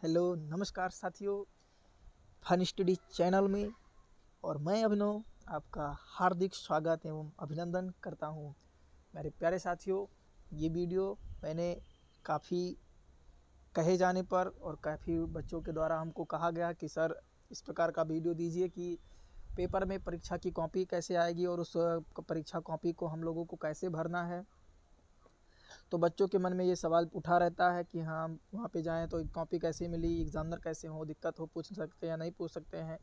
Hello नमस्कार साथियों, fun study channel में और मैं अभिनव आपका हार्दिक स्वागत एवं अभिनंदन करता हूं। मेरे प्यारे साथियों, ये वीडियो मैंने काफ़ी कहे जाने पर और काफ़ी बच्चों के द्वारा हमको कहा गया कि सर इस प्रकार का वीडियो दीजिए कि पेपर में परीक्षा की कॉपी कैसे आएगी और उस परीक्षा कॉपी को हम लोगों को कैसे भरना है। तो बच्चों के मन में ये सवाल उठा रहता है कि हाँ वहाँ पे जाएं तो कॉपी कैसे मिली, एग्जामिनर कैसे हो, दिक्कत हो, पूछ सकते हैं या नहीं पूछ सकते हैं।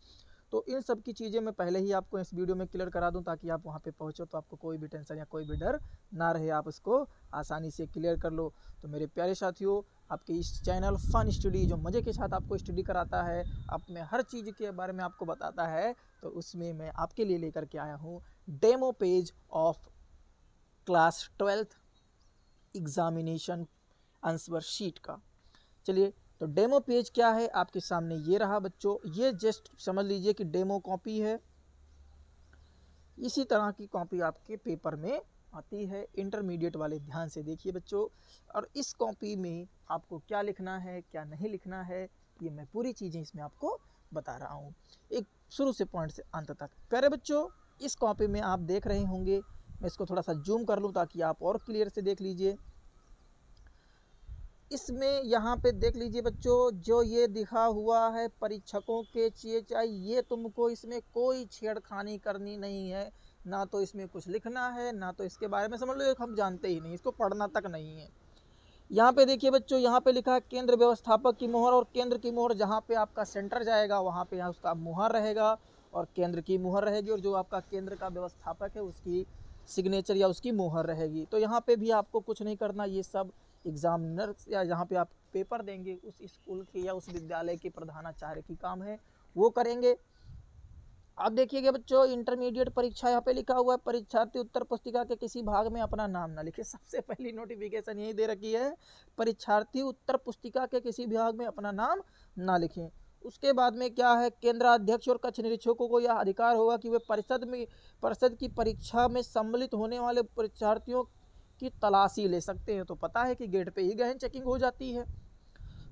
तो इन सब की चीज़ें मैं पहले ही आपको इस वीडियो में क्लियर करा दूं ताकि आप वहाँ पे पहुँचो तो आपको कोई भी टेंशन या कोई भी डर ना रहे, आप उसको आसानी से क्लियर कर लो। तो मेरे प्यारे साथियों, आपके इस चैनल फन स्टडी जो मज़े के साथ आपको स्टडी कराता है, आप में हर चीज़ के बारे में आपको बताता है, तो उसमें मैं आपके लिए लेकर के आया हूँ demo page of class 12th examination answer sheet का। चलिए, तो डेमो पेज क्या है आपके सामने ये रहा बच्चों। ये जस्ट समझ लीजिए कि डेमो कॉपी है। इसी तरह की कॉपी आपके पेपर में आती है। इंटरमीडिएट वाले ध्यान से देखिए बच्चों, और इस कॉपी में आपको क्या लिखना है क्या नहीं लिखना है ये मैं पूरी चीज़ें इसमें आपको बता रहा हूँ, एक शुरू से पॉइंट से अंत तक। प्यारे बच्चों, इस कॉपी में आप देख रहे होंगे, मैं इसको थोड़ा सा जूम कर लूँ ताकि आप और क्लियर से देख लीजिए। इसमें यहाँ पे देख लीजिए बच्चों, जो ये दिखा हुआ है परीक्षकों के चीज़, ये तुमको इसमें कोई छेड़खानी करनी नहीं है, ना तो इसमें कुछ लिखना है, ना तो इसके बारे में समझ लो हम जानते ही नहीं, इसको पढ़ना तक नहीं है। यहाँ पे देखिए बच्चों, यहाँ पे लिखा है केंद्र व्यवस्थापक की मोहर, और केंद्र की मोहर जहाँ पे आपका सेंटर जाएगा वहाँ पे उसका मुहर रहेगा और केंद्र की मुहर रहेगी, और जो आपका केंद्र का व्यवस्थापक है उसकी सिग्नेचर या उसकी मुहर रहेगी। तो यहाँ पे भी आपको कुछ नहीं करना, ये सब एग्जामिनर या जहाँ पे आप पेपर देंगे उस स्कूल के या उस विद्यालय के प्रधानाचार्य की काम है, वो करेंगे। अब देखिएगा बच्चों, इंटरमीडिएट परीक्षा यहाँ पे लिखा हुआ है परीक्षार्थी उत्तर पुस्तिका के किसी भाग में अपना नाम ना लिखे। सबसे पहली नोटिफिकेशन यही दे रखी है, परीक्षार्थी उत्तर पुस्तिका के किसी भाग में अपना नाम ना लिखें। उसके बाद में क्या है, केंद्राध्यक्ष और कक्ष निरीक्षकों को यह अधिकार होगा कि वे परिषद की परीक्षा में सम्मिलित होने वाले परीक्षार्थियों की तलाशी ले सकते हैं। तो पता है कि गेट पे ही गहन चेकिंग हो जाती है।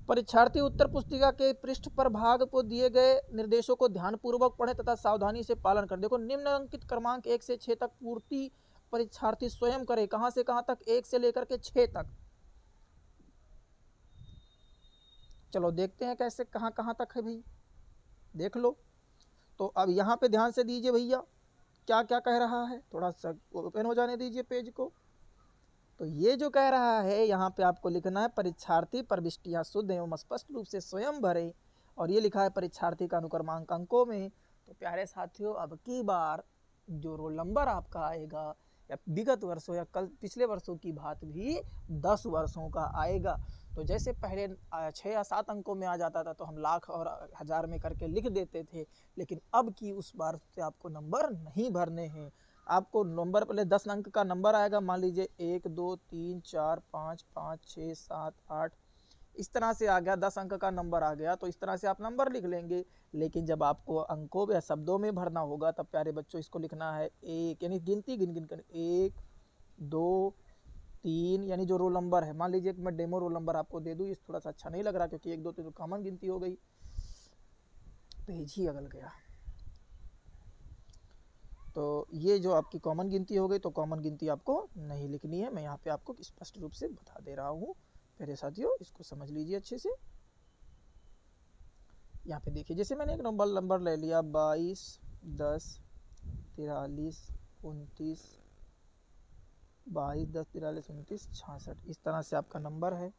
परीक्षार्थी उत्तर पुस्तिका के पृष्ठ पर भाग को दिए गए निर्देशों को ध्यानपूर्वक पढ़ें तथा सावधानी से पालन करें। देखो, निम्नलिखित क्रमांक 1 से 6 तक पूर्ति परीक्षार्थी स्वयं करे। कहां से कहां तक? 1 से लेकर के 6 तक। चलो देखते हैं कैसे कहां कहां तक है भाई, देख लो। तो अब यहाँ पे ध्यान से दीजिए भैया, क्या क्या कह रहा है, थोड़ा सा ओपन हो जाने दीजिए पेज को। तो ये जो कह रहा है यहाँ पे आपको लिखना है, परीक्षार्थी प्रविष्टियां शुद्ध एवं स्पष्ट रूप से स्वयं भरे, और ये लिखा है परीक्षार्थी का अनुक्रमांक अंकों में। तो प्यारे साथियों, अब की बार जो रोल नंबर आपका आएगा या विगत वर्षों या कल पिछले वर्षों की बात भी 10 वर्षों का आएगा। तो जैसे पहले 6 या 7 अंकों में आ जाता था तो हम लाख और हज़ार में करके लिख देते थे, लेकिन अब की उस बार से आपको नंबर नहीं भरने हैं। आपको नंबर पहले 10 अंक का नंबर आएगा, मान लीजिए 1 2 3 4 5 5 6 7 8, इस तरह से आ गया, 10 अंक का नंबर आ गया, तो इस तरह से आप नंबर लिख लेंगे। लेकिन जब आपको अंकों या शब्दों में भरना होगा तब प्यारे बच्चों इसको लिखना है एक, यानी गिनती गिन गिन कर 1 2 3, यानी जो रोल नंबर है। मान लीजिए कि मैं डेमो रोल नंबर आपको दे दूँ, ये थोड़ा सा अच्छा नहीं लग रहा क्योंकि 1 2 3 कॉमन गिनती हो गई, पेज ही अगल गया। तो ये जो आपकी कॉमन गिनती हो गई, तो कॉमन गिनती आपको नहीं लिखनी है, मैं यहाँ पे आपको स्पष्ट रूप से बता दे रहा हूँ। मेरे साथियों, इसको समझ लीजिए अच्छे से। यहाँ पे देखिए, जैसे मैंने एक नंबर ले लिया 22 10 43 29, 22 10 43 29 66, इस तरह से आपका नंबर है।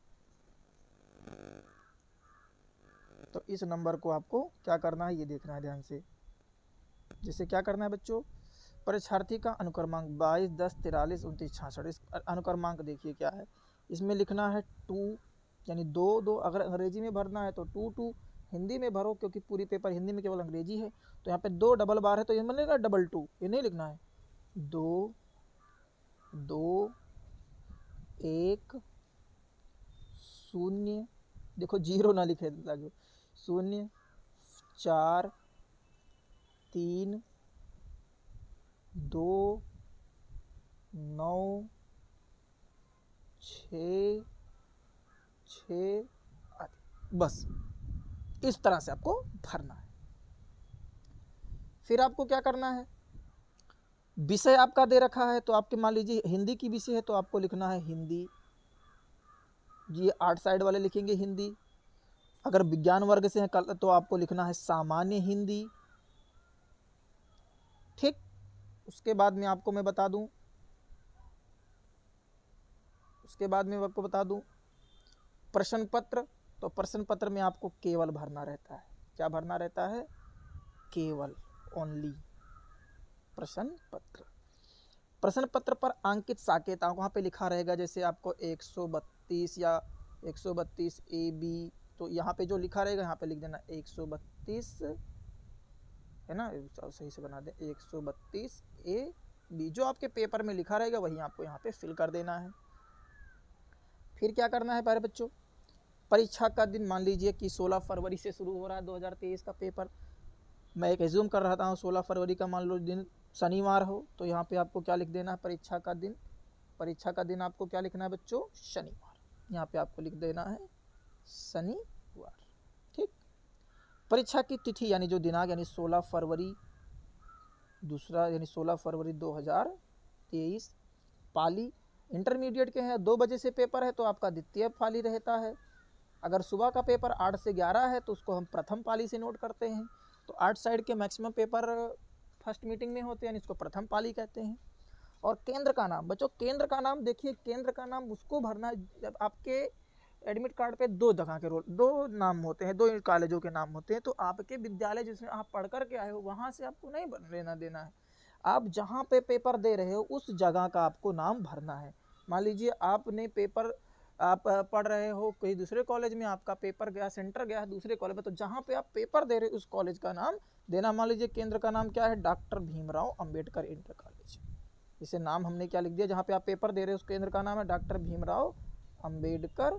तो इस नंबर को आपको क्या करना है ये देखना है ध्यान से। जैसे क्या करना है बच्चों, परीक्षार्थी का अनुक्रमांक 22 10 43 29 66, इस अनुक्रमांक देखिए क्या है, इसमें लिखना है 2, यानी 2 2। अगर अंग्रेजी में भरना है तो 2 2, हिंदी में भरो क्योंकि पूरी पेपर हिंदी में, केवल अंग्रेजी है। तो यहाँ पे 2 डबल बार है तो ये बनेगा 2 ये नहीं लिखना है। 2 2 1 0, देखो जीरो ना लिखे लगे, 0 4 3 2 9 6 6, बस इस तरह से आपको भरना है। फिर आपको क्या करना है, विषय आपका दे रखा है तो आपके मान लीजिए हिंदी की विषय है तो आपको लिखना है हिंदी, ये 8 साइड वाले लिखेंगे हिंदी। अगर विज्ञान वर्ग से है तो आपको लिखना है सामान्य हिंदी। ठीक, उसके बाद में आपको मैं बता दूं, प्रश्न पत्र। तो प्रश्न पत्र में आपको केवल भरना रहता है, क्या भरना रहता है, केवल, ओनली प्रश्न पत्र। प्रश्न पत्र पर अंकित साकेतांक वहाँ पे लिखा रहेगा, जैसे आपको 132 या 132 AB, तो यहाँ पे जो लिखा रहेगा यहाँ पे लिख देना 132, है ना, सही से बना दें 132 AB, जो आपके पेपर में लिखा रहेगा वही आपको यहाँ पे फिल कर देना है। फिर क्या करना है प्यारे बच्चों, परीक्षा का दिन मान लीजिए कि 16 फरवरी से शुरू हो रहा है 2023 का पेपर। मैं एक एज्यूम कर रहा हूँ 16 फरवरी का मान लो दिन शनिवार हो, तो यहाँ पे आपको क्या लिख देना है, परीक्षा का दिन आपको क्या लिखना है बच्चों, शनिवार। यहाँ पे आपको लिख देना है शनिवार। ठीक, परीक्षा की तिथि यानी जो दिनांक यानी 16 फरवरी दूसरा यानी 16 फरवरी 2023। पाली इंटरमीडिएट के हैं 2 बजे से पेपर है तो आपका द्वितीय पाली रहता है। अगर सुबह का पेपर 8 से 11 है तो उसको हम प्रथम पाली से नोट करते हैं। तो 8 साइड के मैक्सिमम पेपर फर्स्ट मीटिंग में होते हैं, इसको प्रथम पाली कहते हैं। और केंद्र का नाम बच्चों, केंद्र का नाम देखिए, केंद्र का नाम उसको भरना है जब आपके एडमिट कार्ड पे 2 जगह के दो नाम होते हैं, 2 कॉलेजों के नाम होते हैं, तो आपके विद्यालय जिसमें आप पढ़ कर के आए हो वहाँ से आपको नहीं लेना देना है। आप जहाँ पे पेपर दे रहे हो उस जगह का आपको नाम भरना है। मान लीजिए आपने पेपर आप पढ़ रहे हो कहीं दूसरे कॉलेज में, आपका पेपर गया, सेंटर गया है दूसरे कॉलेज में, तो जहाँ पे आप पेपर दे रहे हो उस कॉलेज का नाम देना। मान लीजिए केंद्र का नाम क्या है, doctor Bhimrao Ambedkar inter college, इसे नाम हमने क्या लिख दिया, जहाँ पे आप पेपर दे रहे हो उस केंद्र का नाम है doctor Bhimrao Ambedkar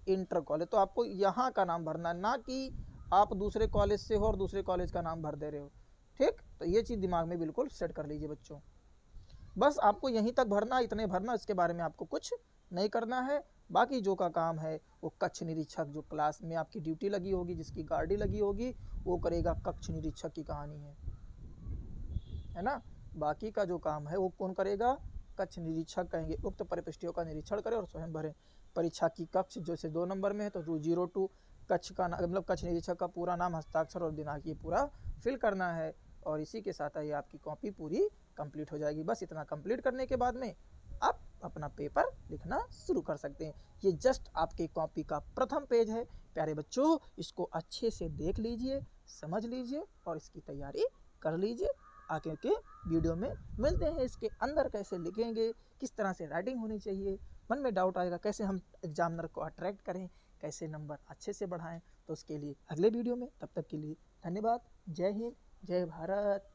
inter college. तो आपको यहाँ का नाम भरना है, ना कि आप दूसरे कॉलेज से हो और दूसरे कॉलेज का नाम भर दे रहे हो। ठीक, तो ये चीज़ दिमाग में बिल्कुल सेट कर लीजिए बच्चों। बस आपको यहीं तक भरना, इतने भरना, इसके बारे में आपको कुछ नहीं करना है। बाकी जो का काम है वो कक्ष निरीक्षक, जो क्लास में आपकी ड्यूटी लगी होगी, जिसकी गाड़ी लगी होगी, वो करेगा, कक्ष निरीक्षक की कहानी है ना। बाकी का जो काम है वो कौन करेगा, कक्ष निरीक्षक कहेंगे। उक्त परिपृष्ठियों का निरीक्षण करें और स्वयं भरें। परीक्षा की कक्ष जैसे 2 नंबर में है तो 202 कक्ष का मतलब कक्ष निरीक्षक का पूरा नाम, हस्ताक्षर और दिनांक ये पूरा फिल करना है। और इसी के साथ ये आपकी कॉपी पूरी कंप्लीट हो जाएगी। बस इतना कंप्लीट करने के बाद में आप अपना पेपर लिखना शुरू कर सकते हैं। ये जस्ट आपके कॉपी का प्रथम पेज है प्यारे बच्चों, इसको अच्छे से देख लीजिए, समझ लीजिए और इसकी तैयारी कर लीजिए। आगे के वीडियो में मिलते हैं, इसके अंदर कैसे लिखेंगे, किस तरह से राइटिंग होनी चाहिए, मन में डाउट आएगा कैसे हम एग्जामिनर को अट्रैक्ट करें, कैसे नंबर अच्छे से बढ़ाएं, तो उसके लिए अगले वीडियो में। तब तक के लिए धन्यवाद। जय हिंद, जय भारत।